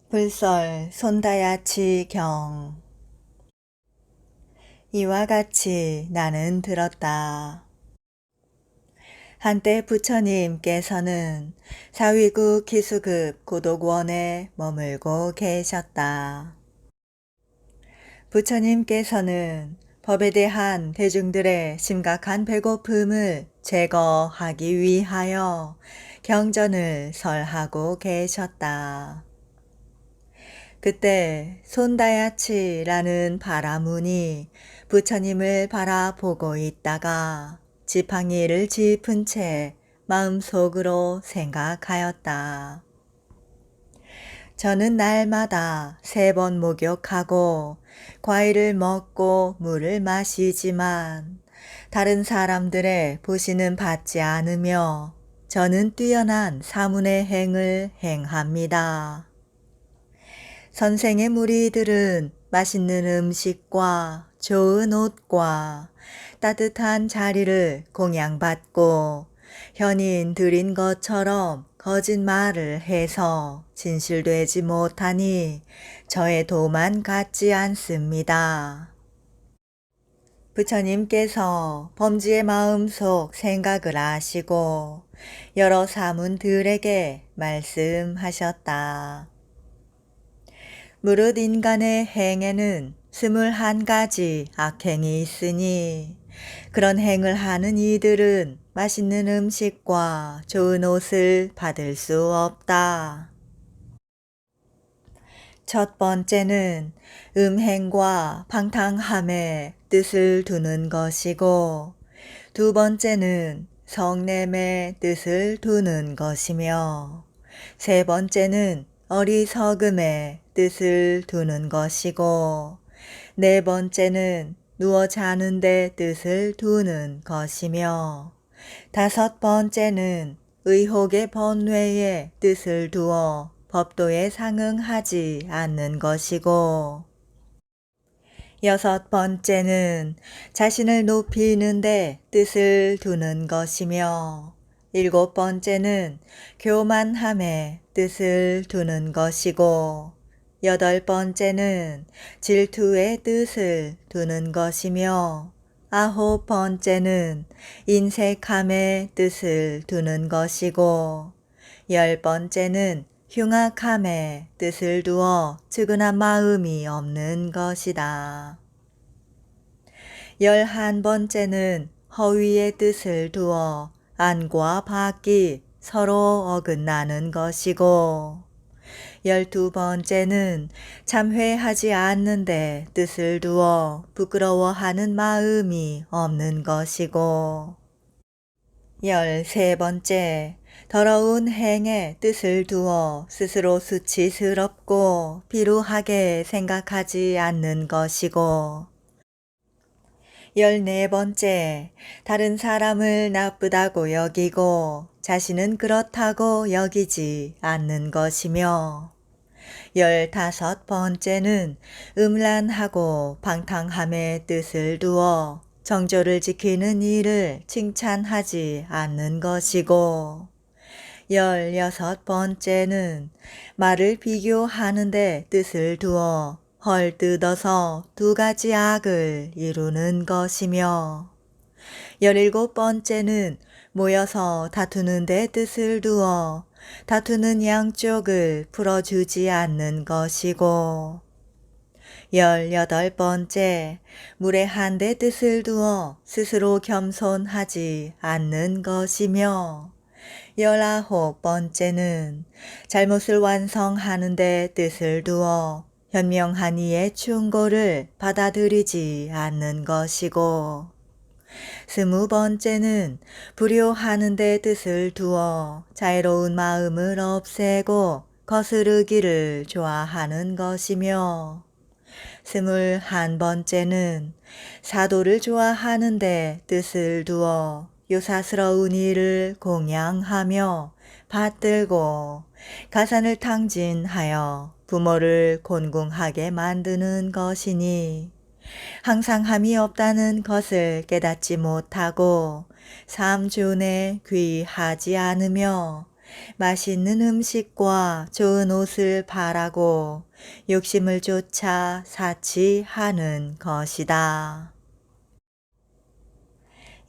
불설 손다야치경. 이와 같이 나는 들었다. 한때 부처님께서는 사위국 기수급 고독원에 머물고 계셨다. 부처님께서는 법에 대한 대중들의 심각한 배고픔을 제거하기 위하여 경전을 설하고 계셨다. 그때 손다야치라는 바라문이 부처님을 바라보고 있다가 지팡이를 짚은 채 마음속으로 생각하였다. 저는 날마다 3번 목욕하고 과일을 먹고 물을 마시지만 다른 사람들의 보시는 받지 않으며 저는 뛰어난 사문의 행을 행합니다. 선생의 무리들은 맛있는 음식과 좋은 옷과 따뜻한 자리를 공양받고 현인 드린 것처럼 거짓말을 해서 진실되지 못하니 저의 도만 갖지 않습니다. 부처님께서 범지의 마음속 생각을 아시고 여러 사문들에게 말씀하셨다. 무릇 인간의 행에는 21가지 악행이 있으니 그런 행을 하는 이들은 맛있는 음식과 좋은 옷을 받을 수 없다. 첫 번째는 음행과 방탕함에 뜻을 두는 것이고, 두 번째는 성냄에 뜻을 두는 것이며, 세 번째는 어리석음에 뜻을 두는 것이고, 네 번째는 누워 자는 데 뜻을 두는 것이며, 다섯 번째는 의혹의 번뇌에 뜻을 두어 법도에 상응하지 않는 것이고, 여섯 번째는 자신을 높이는 데 뜻을 두는 것이며, 일곱 번째는 교만함에 뜻을 두는 것이고, 여덟 번째는 질투의 뜻을 두는 것이며, 아홉 번째는 인색함의 뜻을 두는 것이고, 열 번째는 흉악함의 뜻을 두어 측은한 마음이 없는 것이다. 11번째는 허위의 뜻을 두어 안과 밖이 서로 어긋나는 것이고, 12번째는 참회하지 않는데 뜻을 두어 부끄러워하는 마음이 없는 것이고, 13번째, 더러운 행에 뜻을 두어 스스로 수치스럽고 비루하게 생각하지 않는 것이고, 14번째, 다른 사람을 나쁘다고 여기고 자신은 그렇다고 여기지 않는 것이며, 15번째는 음란하고 방탕함의 뜻을 두어 정조를 지키는 일을 칭찬하지 않는 것이고, 16번째는 말을 비교하는 데 뜻을 두어 헐뜯어서 2가지 악을 이루는 것이며, 17번째는 모여서 다투는 데 뜻을 두어 다투는 양쪽을 풀어주지 않는 것이고, 18번째, 무례한 데 뜻을 두어 스스로 겸손하지 않는 것이며, 19번째는 잘못을 완성하는 데 뜻을 두어 현명한 이의 충고를 받아들이지 않는 것이고, 20번째는 불효하는 데 뜻을 두어 자애로운 마음을 없애고 거스르기를 좋아하는 것이며, 21번째는 사도를 좋아하는 데 뜻을 두어 요사스러운 일을 공양하며 받들고 가산을 탕진하여 부모를 곤궁하게 만드는 것이니, 항상함이 없다는 것을 깨닫지 못하고 삶존에 귀하지 않으며 맛있는 음식과 좋은 옷을 바라고 욕심을 쫓아 사치하는 것이다.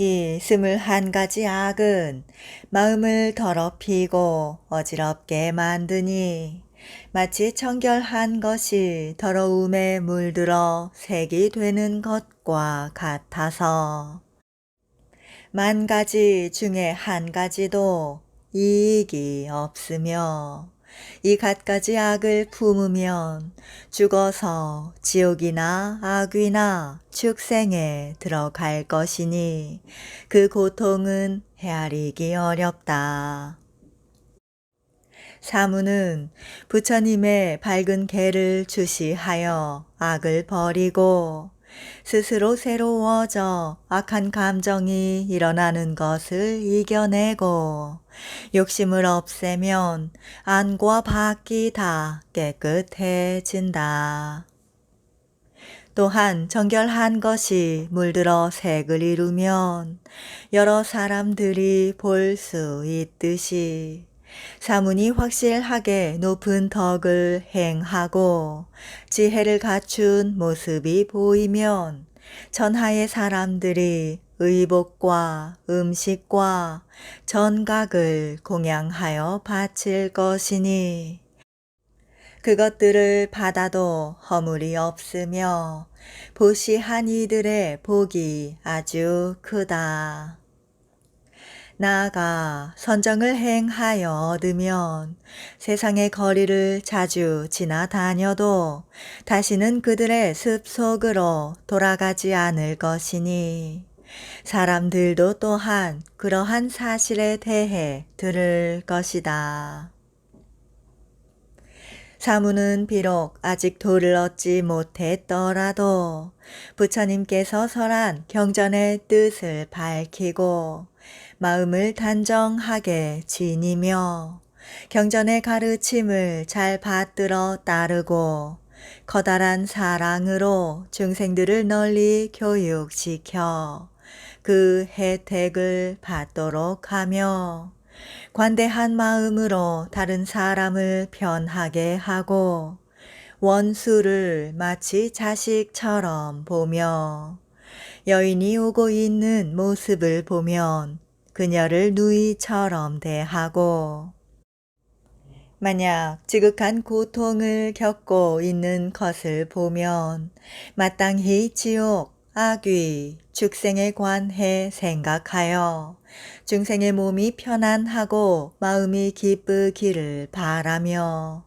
이 21가지 악은 마음을 더럽히고 어지럽게 만드니 마치 청결한 것이 더러움에 물들어 색이 되는 것과 같아서 10,000가지 중에 한 가지도 이익이 없으며 이 갖가지 악을 품으면 죽어서 지옥이나 악귀나 축생에 들어갈 것이니 그 고통은 헤아리기 어렵다. 사무는 부처님의 밝은 계를 주시하여 악을 버리고 스스로 새로워져 악한 감정이 일어나는 것을 이겨내고 욕심을 없애면 안과 밖이 다 깨끗해진다. 또한 정결한 것이 물들어 색을 이루면 여러 사람들이 볼 수 있듯이 사문이 확실하게 높은 덕을 행하고 지혜를 갖춘 모습이 보이면 천하의 사람들이 의복과 음식과 전각을 공양하여 바칠 것이니 그것들을 받아도 허물이 없으며 보시한 이들의 복이 아주 크다. 나아가 선정을 행하여 얻으면 세상의 거리를 자주 지나다녀도 다시는 그들의 습속으로 돌아가지 않을 것이니 사람들도 또한 그러한 사실에 대해 들을 것이다. 사무는 비록 아직 도를 얻지 못했더라도 부처님께서 설한 경전의 뜻을 밝히고 마음을 단정하게 지니며 경전의 가르침을 잘 받들어 따르고 커다란 사랑으로 중생들을 널리 교육시켜 그 혜택을 받도록 하며 관대한 마음으로 다른 사람을 편하게 하고 원수를 마치 자식처럼 보며 여인이 오고 있는 모습을 보면 그녀를 누이처럼 대하고 만약 지극한 고통을 겪고 있는 것을 보면 마땅히 지옥, 악귀, 축생에 관해 생각하여 중생의 몸이 편안하고 마음이 기쁘기를 바라며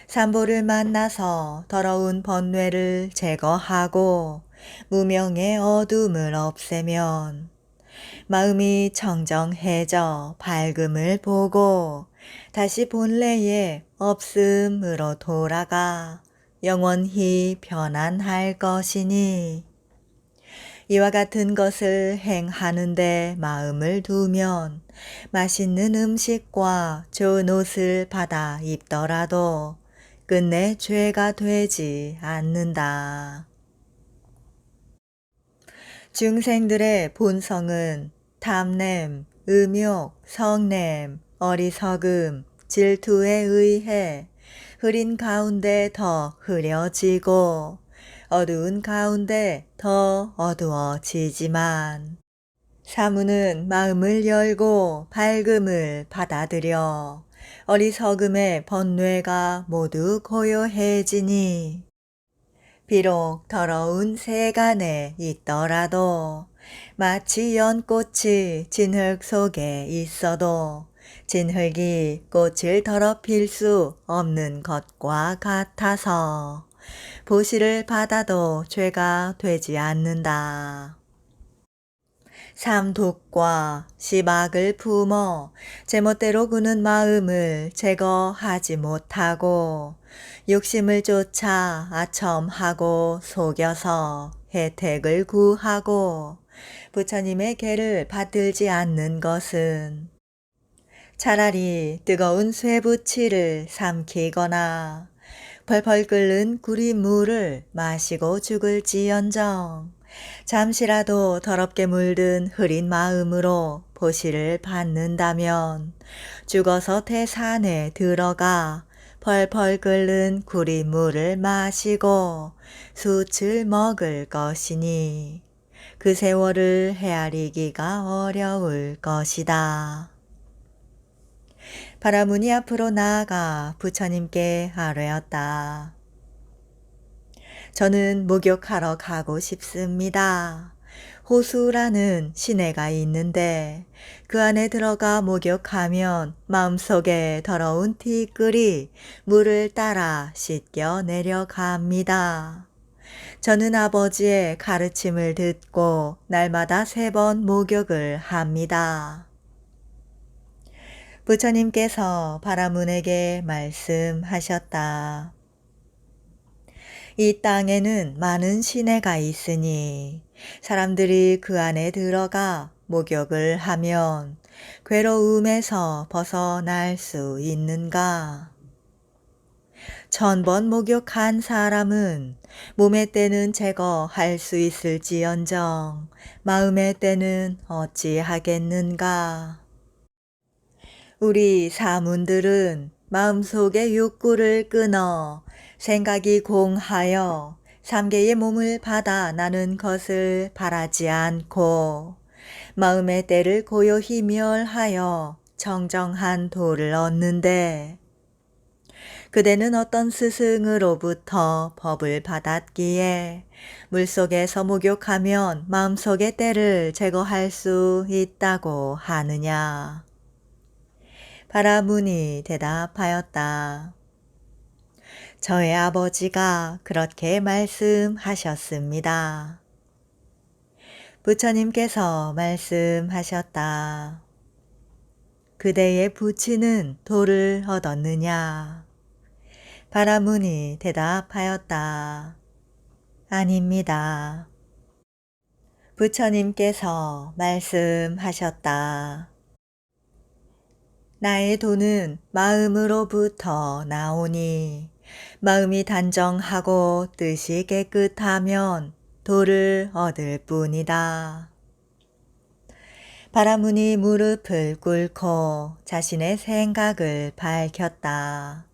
삼보를 만나서 더러운 번뇌를 제거하고 무명의 어둠을 없애면 마음이 청정해져 밝음을 보고 다시 본래의 없음으로 돌아가 영원히 편안할 것이니 이와 같은 것을 행하는데 마음을 두면 맛있는 음식과 좋은 옷을 받아 입더라도 끝내 죄가 되지 않는다. 중생들의 본성은 탐냄, 음욕, 성냄, 어리석음, 질투에 의해 흐린 가운데 더 흐려지고 어두운 가운데 더 어두워지지만 사무는 마음을 열고 밝음을 받아들여 어리석음의 번뇌가 모두 고요해지니 비록 더러운 세간에 있더라도 마치 연꽃이 진흙 속에 있어도 진흙이 꽃을 더럽힐 수 없는 것과 같아서 보시를 받아도 죄가 되지 않는다. 삼독과 시박을 품어 제멋대로 구는 마음을 제거하지 못하고 욕심을 쫓아 아첨하고 속여서 혜택을 구하고 부처님의 계를 받들지 않는 것은 차라리 뜨거운 쇠붙이를 삼키거나 펄펄 끓는 구리물을 마시고 죽을지언정 잠시라도 더럽게 물든 흐린 마음으로 보시를 받는다면 죽어서 태산에 들어가 펄펄 끓는 구리물을 마시고 숯을 먹을 것이니 그 세월을 헤아리기가 어려울 것이다. 바라문이 앞으로 나아가 부처님께 아뢰었다. 저는 목욕하러 가고 싶습니다. 호수라는 시내가 있는데 그 안에 들어가 목욕하면 마음속에 더러운 티끌이 물을 따라 씻겨 내려갑니다. 저는 아버지의 가르침을 듣고 날마다 3번 목욕을 합니다. 부처님께서 바라문에게 말씀하셨다. 이 땅에는 많은 시내가 있으니 사람들이 그 안에 들어가 목욕을 하면 괴로움에서 벗어날 수 있는가? 1000번 목욕한 사람은 몸의 때는 제거할 수 있을지언정 마음의 때는 어찌하겠는가? 우리 사문들은 마음속의 욕구를 끊어 생각이 공하여 3개의 몸을 받아 나는 것을 바라지 않고 마음의 때를 고요히 멸하여 정정한 도를 얻는데 그대는 어떤 스승으로부터 법을 받았기에 물속에서 목욕하면 마음속의 때를 제거할 수 있다고 하느냐? 바라문이 대답하였다. 저의 아버지가 그렇게 말씀하셨습니다. 부처님께서 말씀하셨다. 그대의 부친은 도를 얻었느냐? 바라문이 대답하였다. 아닙니다. 부처님께서 말씀하셨다. 나의 도는 마음으로부터 나오니 마음이 단정하고 뜻이 깨끗하면 도를 얻을 뿐이다. 바라문이 무릎을 꿇고 자신의 생각을 밝혔다.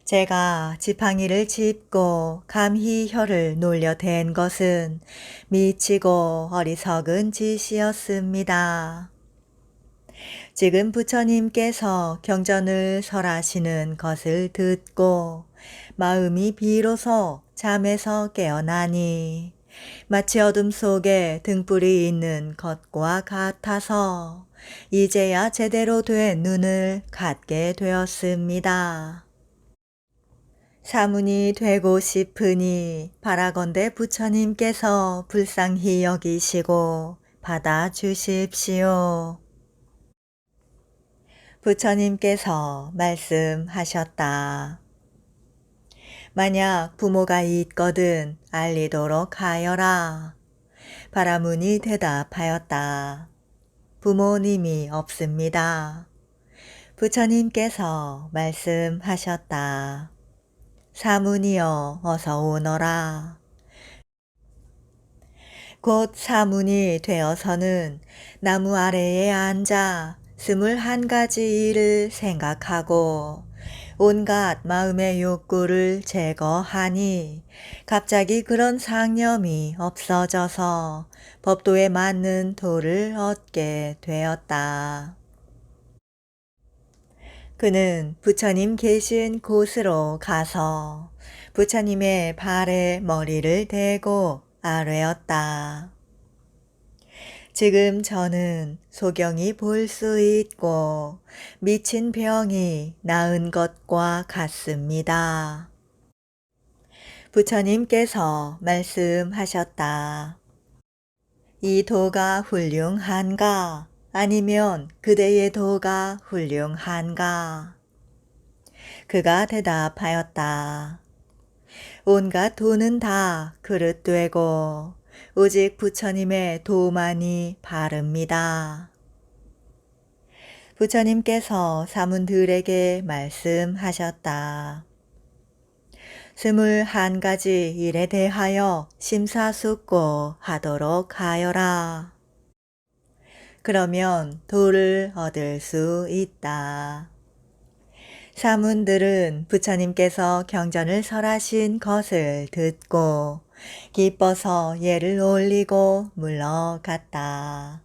제가 지팡이를 짚고 감히 혀를 놀려댄 것은 미치고 어리석은 짓이었습니다. 지금 부처님께서 경전을 설하시는 것을 듣고 마음이 비로소 잠에서 깨어나니 마치 어둠 속에 등불이 있는 것과 같아서 이제야 제대로 된 눈을 갖게 되었습니다. 사문이 되고 싶으니 바라건대 부처님께서 불쌍히 여기시고 받아주십시오. 부처님께서 말씀하셨다. 만약 부모가 있거든 알리도록 하여라. 바라문이 대답하였다. 부모님이 없습니다. 부처님께서 말씀하셨다. 사문이여 어서 오너라. 곧 사문이 되어서는 나무 아래에 앉아 21가지 일을 생각하고 온갖 마음의 욕구를 제거하니 갑자기 그런 상념이 없어져서 법도에 맞는 도를 얻게 되었다. 그는 부처님 계신 곳으로 가서 부처님의 발에 머리를 대고 아뢰었다. 지금 저는 소경이 볼 수 있고 미친 병이 나은 것과 같습니다. 부처님께서 말씀하셨다. 이 도가 훌륭한가? 아니면 그대의 도가 훌륭한가? 그가 대답하였다. 온갖 도는 다 그릇되고 오직 부처님의 도만이 바릅니다. 부처님께서 사문들에게 말씀하셨다. 21가지 일에 대하여 심사숙고하도록 하여라. 그러면 도를 얻을 수 있다. 사문들은 부처님께서 경전을 설하신 것을 듣고 기뻐서 예를 올리고 물러갔다.